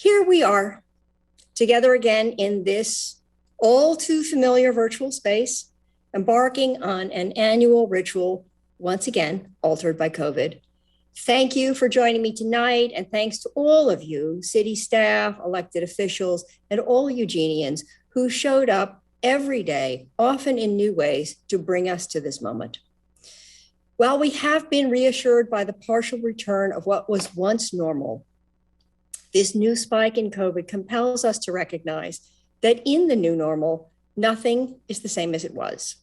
Here we are, together again in this all too familiar virtual space, embarking on an annual ritual, once again altered by COVID. Thank you for joining me tonight, and thanks to all of you, city staff, elected officials, and all Eugenians who showed up every day, often in new ways, to bring us to this moment. While we have been reassured by the partial return of what was once normal, this new spike in COVID compels us to recognize that in the new normal, nothing is the same as it was.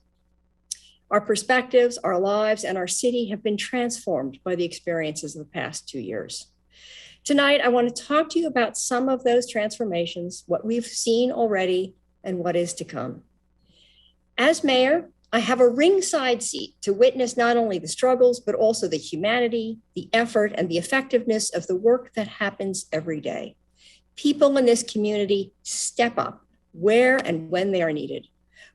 Our perspectives, our lives, and our city have been transformed by the experiences of the past 2 years. Tonight, I want to talk to you about some of those transformations, what we've seen already, and what is to come. As mayor, I have a ringside seat to witness not only the struggles, but also the humanity, the effort, and the effectiveness of the work that happens every day. People in this community step up where and when they are needed.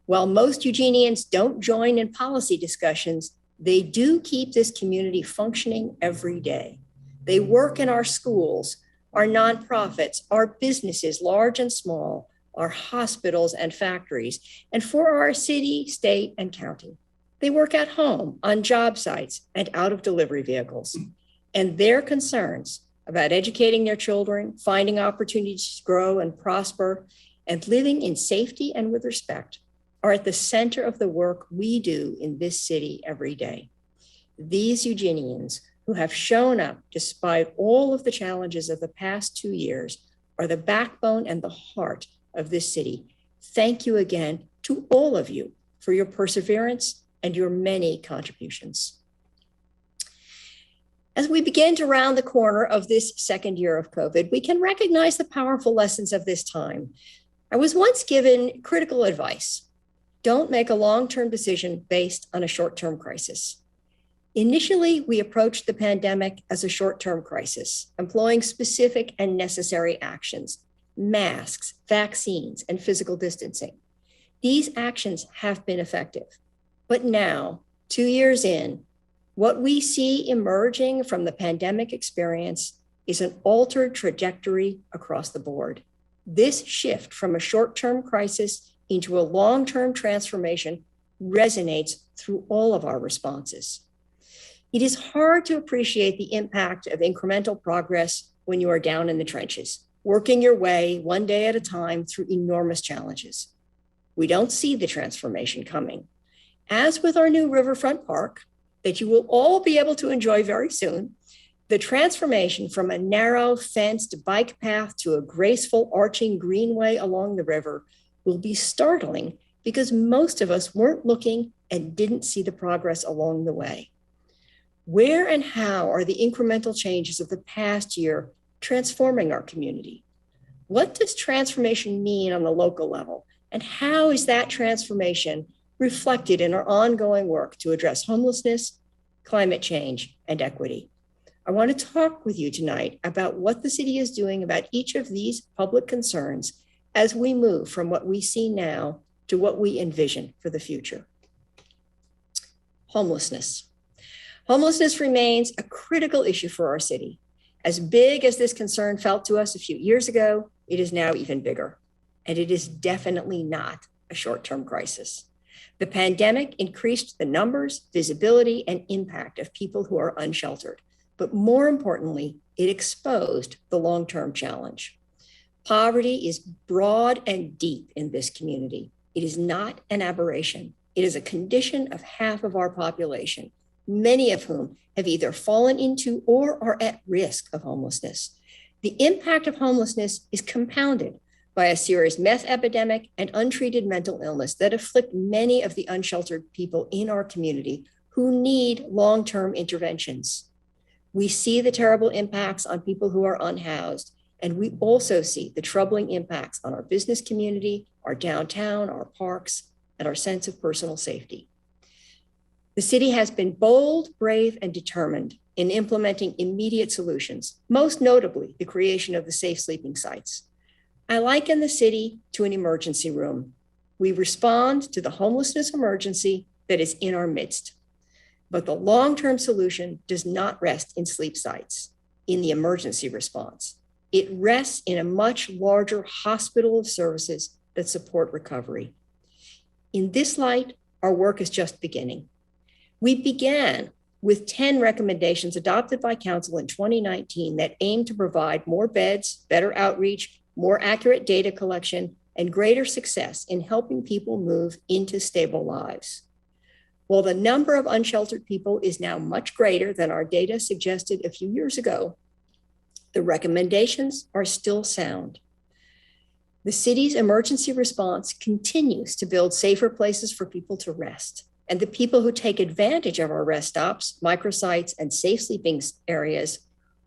While most Eugenians don't join in policy discussions, they do keep this community functioning every day. They work in our schools, our nonprofits, our businesses, large and small, our hospitals and factories, and for our city, state, and county. They work at home, on job sites, and out of delivery vehicles. And their concerns about educating their children, finding opportunities to grow and prosper, and living in safety and with respect are at the center of the work we do in this city every day. These Eugenians who have shown up despite all of the challenges of the past 2 years are the backbone and the heart of this city. Thank you again to all of you for your perseverance and your many contributions. As we begin to round the corner of this second year of COVID, we can recognize the powerful lessons of this time. I was once given critical advice. Don't make a long-term decision based on a short-term crisis. Initially, we approached the pandemic as a short-term crisis, employing specific and necessary actions, masks, vaccines, and physical distancing. These actions have been effective. But now, 2 years in, what we see emerging from the pandemic experience is an altered trajectory across the board. This shift from a short-term crisis into a long-term transformation resonates through all of our responses. It is hard to appreciate the impact of incremental progress when you are down in the trenches, working your way one day at a time through enormous challenges. We don't see the transformation coming. As with our new Riverfront Park, that you will all be able to enjoy very soon, the transformation from a narrow fenced bike path to a graceful arching greenway along the river will be startling because most of us weren't looking and didn't see the progress along the way. Where and how are the incremental changes of the past year transforming our community? What does transformation mean on the local level? And how is that transformation reflected in our ongoing work to address homelessness, climate change, and equity? I want to talk with you tonight about what the city is doing about each of these public concerns as we move from what we see now to what we envision for the future. Homelessness. Homelessness remains a critical issue for our city. As big as this concern felt to us a few years ago, it is now even bigger. And it is definitely not a short-term crisis. The pandemic increased the numbers, visibility, and impact of people who are unsheltered. But more importantly, it exposed the long-term challenge. Poverty is broad and deep in this community. It is not an aberration. It is a condition of half of our population, many of whom have either fallen into or are at risk of homelessness. The impact of homelessness is compounded by a serious meth epidemic and untreated mental illness that afflict many of the unsheltered people in our community who need long-term interventions. We see the terrible impacts on people who are unhoused, and we also see the troubling impacts on our business community, our downtown, our parks, and our sense of personal safety. The city has been bold, brave, and determined in implementing immediate solutions, most notably the creation of the safe sleeping sites. I liken the city to an emergency room. We respond to the homelessness emergency that is in our midst. But the long-term solution does not rest in sleep sites, in the emergency response. It rests in a much larger hospital of services that support recovery. In this light, our work is just beginning. We began with 10 recommendations adopted by Council in 2019 that aim to provide more beds, better outreach, more accurate data collection, and greater success in helping people move into stable lives. While the number of unsheltered people is now much greater than our data suggested a few years ago, the recommendations are still sound. The city's emergency response continues to build safer places for people to rest. And the people who take advantage of our rest stops, microsites, and safe sleeping areas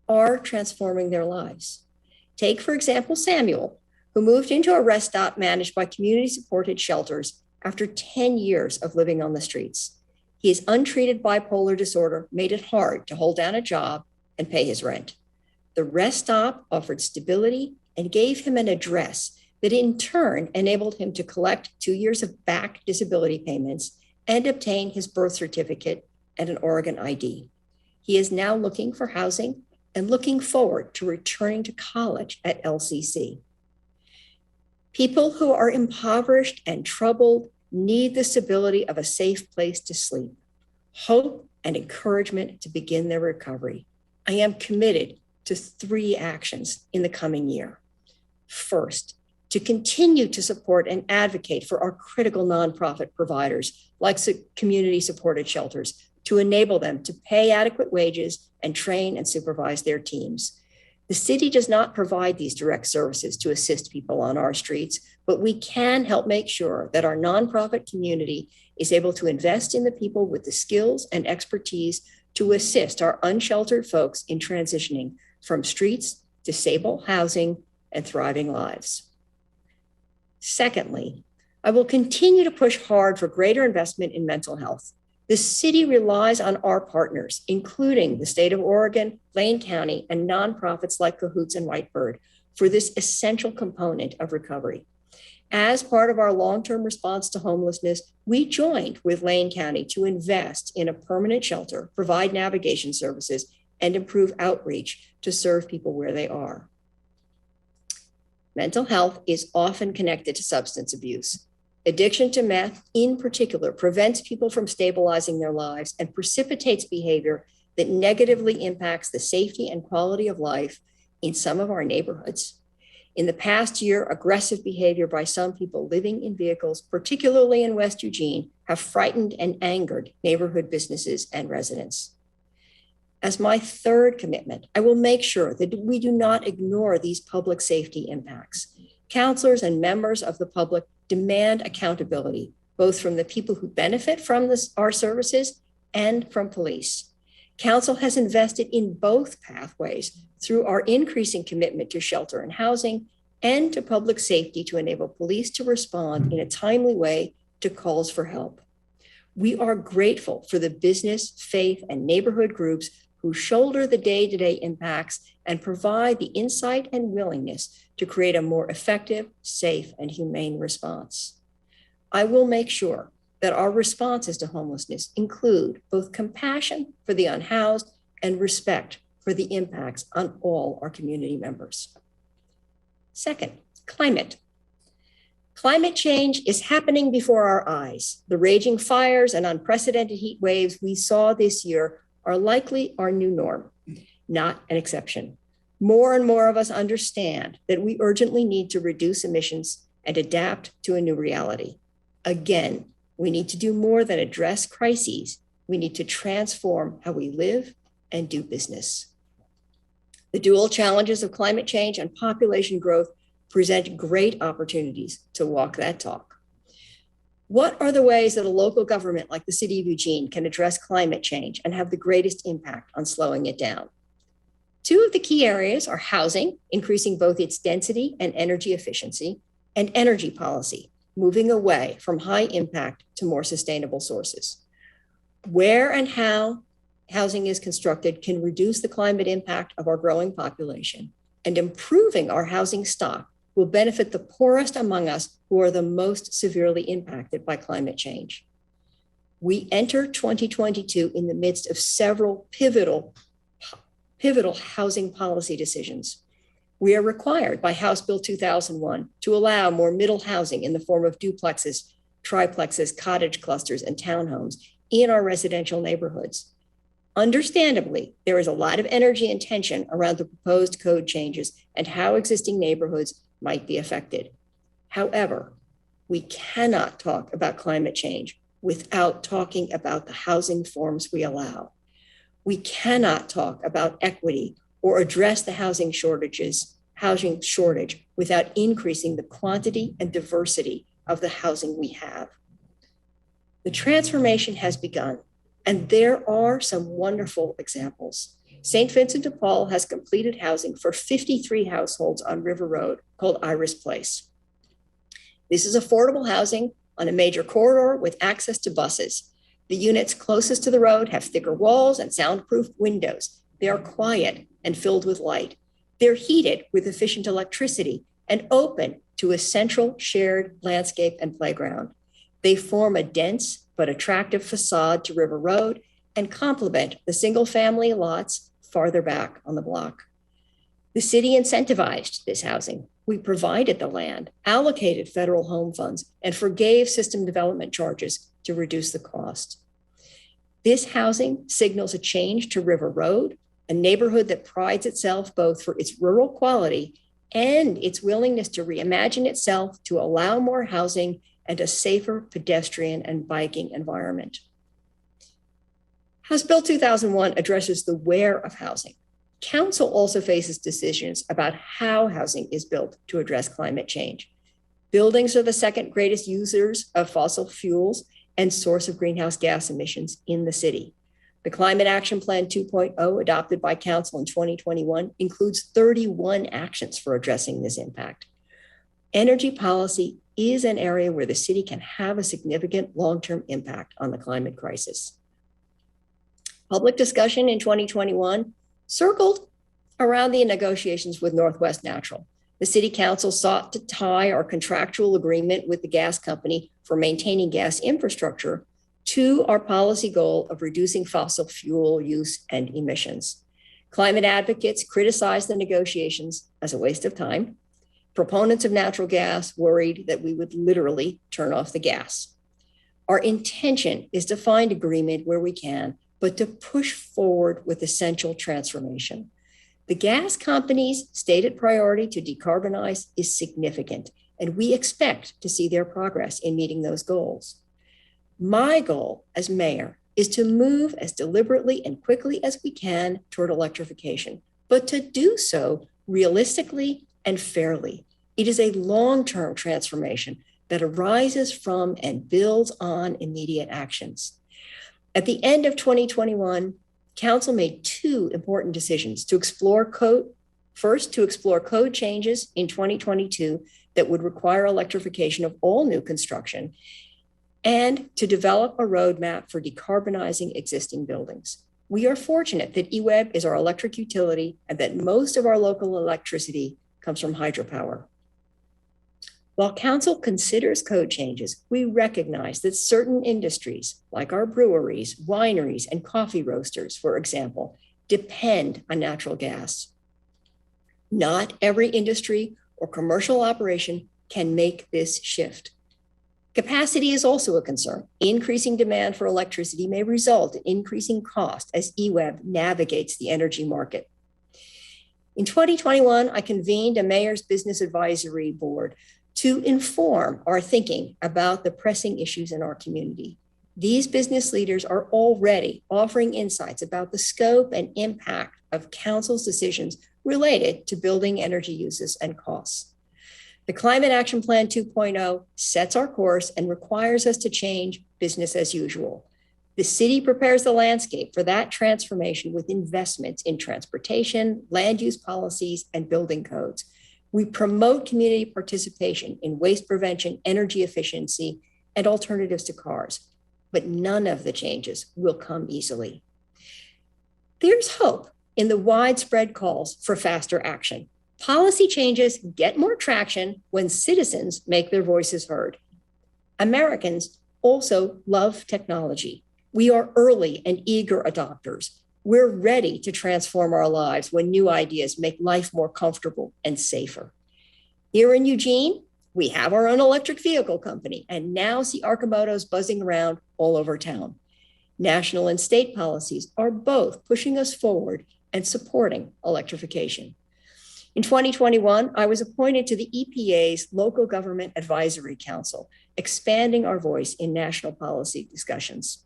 are transforming their lives. Take, for example, Samuel, who moved into a rest stop managed by community-supported shelters after 10 years of living on the streets. His untreated bipolar disorder made it hard to hold down a job and pay his rent. The rest stop offered stability and gave him an address that in turn enabled him to collect 2 years of back disability payments and obtain his birth certificate and an Oregon ID. He is now looking for housing and looking forward to returning to college at LCC. People who are impoverished and troubled need the stability of a safe place to sleep, hope, and encouragement to begin their recovery. I am committed to 3 actions in the coming year. First, to continue to support and advocate for our critical nonprofit providers, like community-supported shelters, to enable them to pay adequate wages and train and supervise their teams. The city does not provide these direct services to assist people on our streets, but we can help make sure that our nonprofit community is able to invest in the people with the skills and expertise to assist our unsheltered folks in transitioning from streets to stable housing and thriving lives. Secondly, I will continue to push hard for greater investment in mental health. The city relies on our partners, including the state of Oregon, Lane County, and nonprofits like Cahoots and Whitebird, for this essential component of recovery. As part of our long-term response to homelessness, we joined with Lane County to invest in a permanent shelter, provide navigation services, and improve outreach to serve people where they are. Mental health is often connected to substance abuse. Addiction to meth, in particular, prevents people from stabilizing their lives and precipitates behavior that negatively impacts the safety and quality of life in some of our neighborhoods. In the past year, aggressive behavior by some people living in vehicles, particularly in West Eugene, have frightened and angered neighborhood businesses and residents. As my third commitment, I will make sure that we do not ignore these public safety impacts. Counselors and members of the public demand accountability, both from the people who benefit from our services and from police. Council has invested in both pathways through our increasing commitment to shelter and housing and to public safety to enable police to respond in a timely way to calls for help. We are grateful for the business, faith, and neighborhood groups who shoulder the day-to-day impacts and provide the insight and willingness to create a more effective, safe, and humane response. I will make sure that our responses to homelessness include both compassion for the unhoused and respect for the impacts on all our community members. Second, climate. Climate change is happening before our eyes. The raging fires and unprecedented heat waves we saw this year are likely our new norm, not an exception. More and more of us understand that we urgently need to reduce emissions and adapt to a new reality. Again, we need to do more than address crises. We need to transform how we live and do business. The dual challenges of climate change and population growth present great opportunities to walk that talk. What are the ways that a local government like the City of Eugene can address climate change and have the greatest impact on slowing it down? Two of the key areas are housing, increasing both its density and energy efficiency, and energy policy, moving away from high impact to more sustainable sources. Where and how housing is constructed can reduce the climate impact of our growing population, and improving our housing stock will benefit the poorest among us who are the most severely impacted by climate change. We enter 2022 in the midst of several pivotal housing policy decisions. We are required by House Bill 2001 to allow more middle housing in the form of duplexes, triplexes, cottage clusters, and townhomes in our residential neighborhoods. Understandably, there is a lot of energy and tension around the proposed code changes and how existing neighborhoods might be affected. However, we cannot talk about climate change without talking about the housing forms we allow. We cannot talk about equity or address the housing shortage without increasing the quantity and diversity of the housing we have. The transformation has begun, and there are some wonderful examples. St. Vincent de Paul has completed housing for 53 households on River Road called Iris Place. This is affordable housing on a major corridor with access to buses. The units closest to the road have thicker walls and soundproof windows. They are quiet and filled with light. They're heated with efficient electricity and open to a central shared landscape and playground. They form a dense but attractive facade to River Road and complement the single-family lots farther back on the block. The city incentivized this housing. We provided the land, allocated federal home funds, and forgave system development charges to reduce the cost. This housing signals a change to River Road, a neighborhood that prides itself both for its rural quality and its willingness to reimagine itself to allow more housing and a safer pedestrian and biking environment. House Bill 2001 addresses the where of housing. Council also faces decisions about how housing is built to address climate change. Buildings are the second greatest users of fossil fuels and source of greenhouse gas emissions in the city. The Climate Action Plan 2.0, adopted by Council in 2021, includes 31 actions for addressing this impact. Energy policy is an area where the city can have a significant long-term impact on the climate crisis. Public discussion in 2021 circled around the negotiations with Northwest Natural. The City Council sought to tie our contractual agreement with the gas company for maintaining gas infrastructure to our policy goal of reducing fossil fuel use and emissions. Climate advocates criticized the negotiations as a waste of time. Proponents of natural gas worried that we would literally turn off the gas. Our intention is to find agreement where we can, but to push forward with essential transformation. The gas company's stated priority to decarbonize is significant, and we expect to see their progress in meeting those goals. My goal as mayor is to move as deliberately and quickly as we can toward electrification, but to do so realistically and fairly. It is a long-term transformation that arises from and builds on immediate actions. At the end of 2021, Council made two important decisions to explore code changes in 2022 that would require electrification of all new construction, and to develop a roadmap for decarbonizing existing buildings. We are fortunate that EWEB is our electric utility and that most of our local electricity comes from hydropower. While Council considers code changes, we recognize that certain industries, like our breweries, wineries, and coffee roasters, for example, depend on natural gas. Not every industry or commercial operation can make this shift. Capacity is also a concern. Increasing demand for electricity may result in increasing cost as EWEB navigates the energy market. In 2021, I convened a mayor's business advisory board to inform our thinking about the pressing issues in our community. These business leaders are already offering insights about the scope and impact of Council's decisions related to building energy uses and costs. The Climate Action Plan 2.0 sets our course and requires us to change business as usual. The city prepares the landscape for that transformation with investments in transportation, land use policies, and building codes. We promote community participation in waste prevention, energy efficiency, and alternatives to cars, but none of the changes will come easily. There's hope in the widespread calls for faster action. Policy changes get more traction when citizens make their voices heard. Americans also love technology. We are early and eager adopters. We're ready to transform our lives when new ideas make life more comfortable and safer. Here in Eugene, we have our own electric vehicle company and now see Arcimotos buzzing around all over town. National and state policies are both pushing us forward and supporting electrification. In 2021, I was appointed to the EPA's Local Government Advisory Council, expanding our voice in national policy discussions.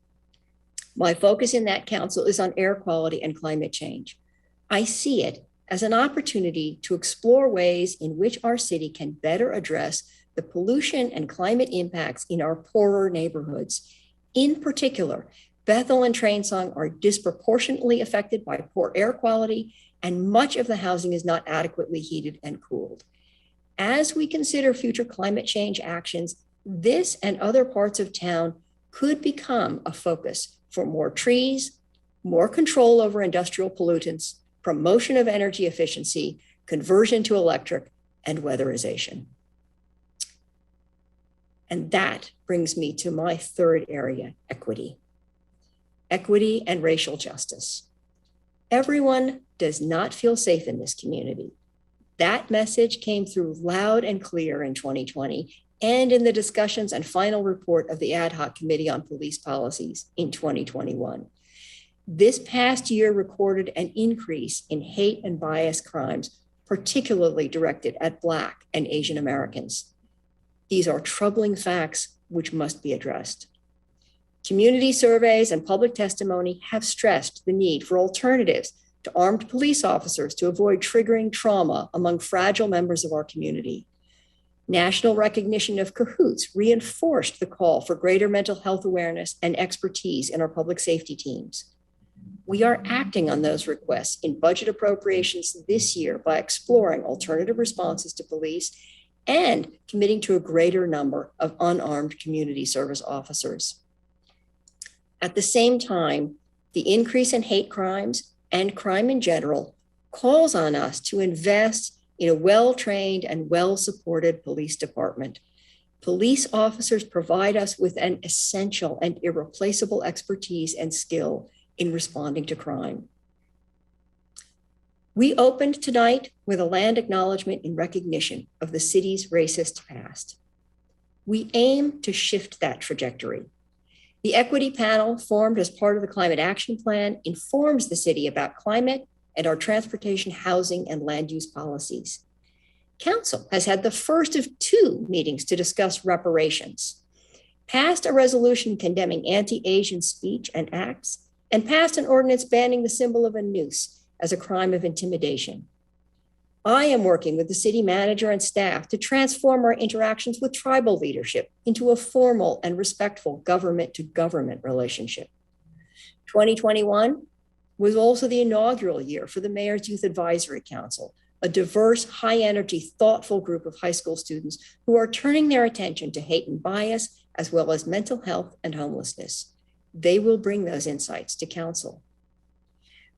My focus in that council is on air quality and climate change. I see it as an opportunity to explore ways in which our city can better address the pollution and climate impacts in our poorer neighborhoods. In particular, Bethel and Trainsong are disproportionately affected by poor air quality, and much of the housing is not adequately heated and cooled. As we consider future climate change actions, this and other parts of town could become a focus for more trees, more control over industrial pollutants, promotion of energy efficiency, conversion to electric, and weatherization. And that brings me to my third area, equity. Equity and racial justice. Everyone does not feel safe in this community. That message came through loud and clear in 2020 and in the discussions and final report of the Ad Hoc Committee on Police Policies in 2021. This past year recorded an increase in hate and bias crimes, particularly directed at Black and Asian Americans. These are troubling facts which must be addressed. Community surveys and public testimony have stressed the need for alternatives to armed police officers to avoid triggering trauma among fragile members of our community. National recognition of cahoots reinforced the call for greater mental health awareness and expertise in our public safety teams. We are acting on those requests in budget appropriations this year by exploring alternative responses to police and committing to a greater number of unarmed community service officers. At the same time, the increase in hate crimes and crime in general calls on us to invest in a well-trained and well-supported police department. Police officers provide us with an essential and irreplaceable expertise and skill in responding to crime. We opened tonight with a land acknowledgement in recognition of the city's racist past. We aim to shift that trajectory. The equity panel formed as part of the Climate Action Plan informs the city about climate and our transportation, housing, and land use policies. Council has had the first of 2 meetings to discuss reparations, passed a resolution condemning anti-Asian speech and acts, and passed an ordinance banning the symbol of a noose as a crime of intimidation. I am working with the city manager and staff to transform our interactions with tribal leadership into a formal and respectful government-to-government relationship. 2021 was also the inaugural year for the Mayor's Youth Advisory Council, a diverse, high-energy, thoughtful group of high school students who are turning their attention to hate and bias, as well as mental health and homelessness. They will bring those insights to council.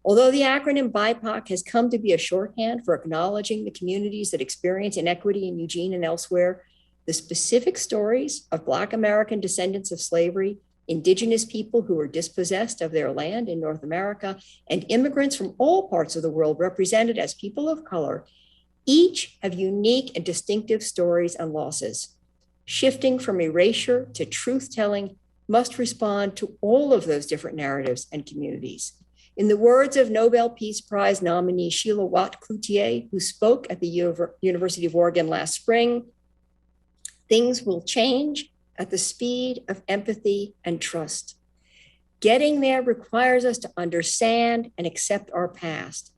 Although the acronym BIPOC has come to be a shorthand for acknowledging the communities that experience inequity in Eugene and elsewhere, the specific stories of Black American descendants of slavery, Indigenous people who were dispossessed of their land in North America, and immigrants from all parts of the world represented as people of color, each have unique and distinctive stories and losses. Shifting from erasure to truth-telling must respond to all of those different narratives and communities. In the words of Nobel Peace Prize nominee Sheila Watt-Cloutier, who spoke at the University of Oregon last spring, things will change at the speed of empathy and trust. Getting there requires us to understand and accept our past.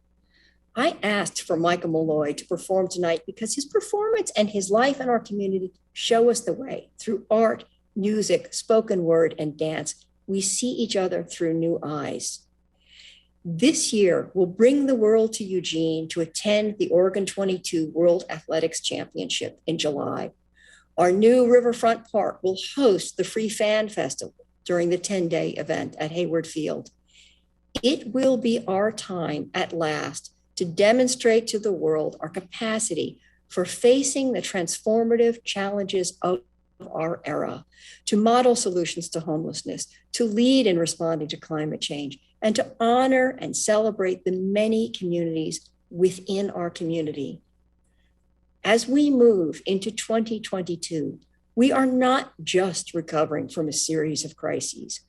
I asked for Michael Malloy to perform tonight because his performance and his life in our community show us the way. Through art, music, spoken word, and dance, we see each other through new eyes. This year, we'll bring the world to Eugene to attend the Oregon 22 World Athletics Championship in July. Our new Riverfront Park will host the Free Fan Festival during the 10-day event at Hayward Field. It will be our time at last to demonstrate to the world our capacity for facing the transformative challenges of our era, to model solutions to homelessness, to lead in responding to climate change, and to honor and celebrate the many communities within our community. As we move into 2022, we are not just recovering from a series of crises.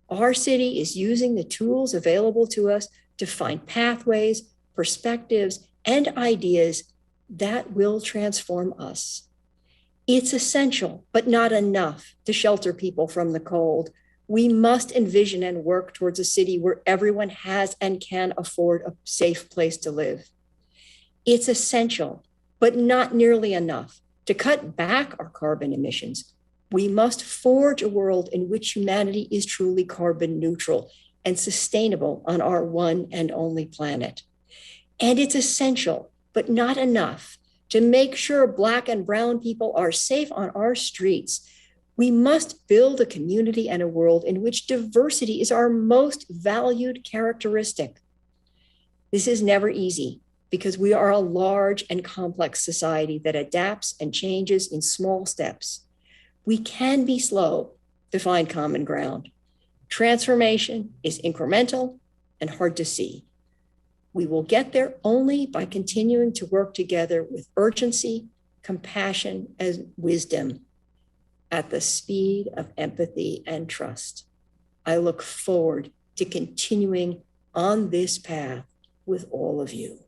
Our city is using the tools available to us to find pathways, perspectives, and ideas that will transform us. It's essential, but not enough, to shelter people from the cold. We must envision and work towards a city where everyone has and can afford a safe place to live. It's essential, but not nearly enough, to cut back our carbon emissions. We must forge a world in which humanity is truly carbon neutral and sustainable on our one and only planet. And it's essential, but not enough, to make sure Black and Brown people are safe on our streets. We must build a community and a world in which diversity is our most valued characteristic. This is never easy, because we are a large and complex society that adapts and changes in small steps. We can be slow to find common ground. Transformation is incremental and hard to see. We will get there only by continuing to work together with urgency, compassion, and wisdom at the speed of empathy and trust. I look forward to continuing on this path with all of you.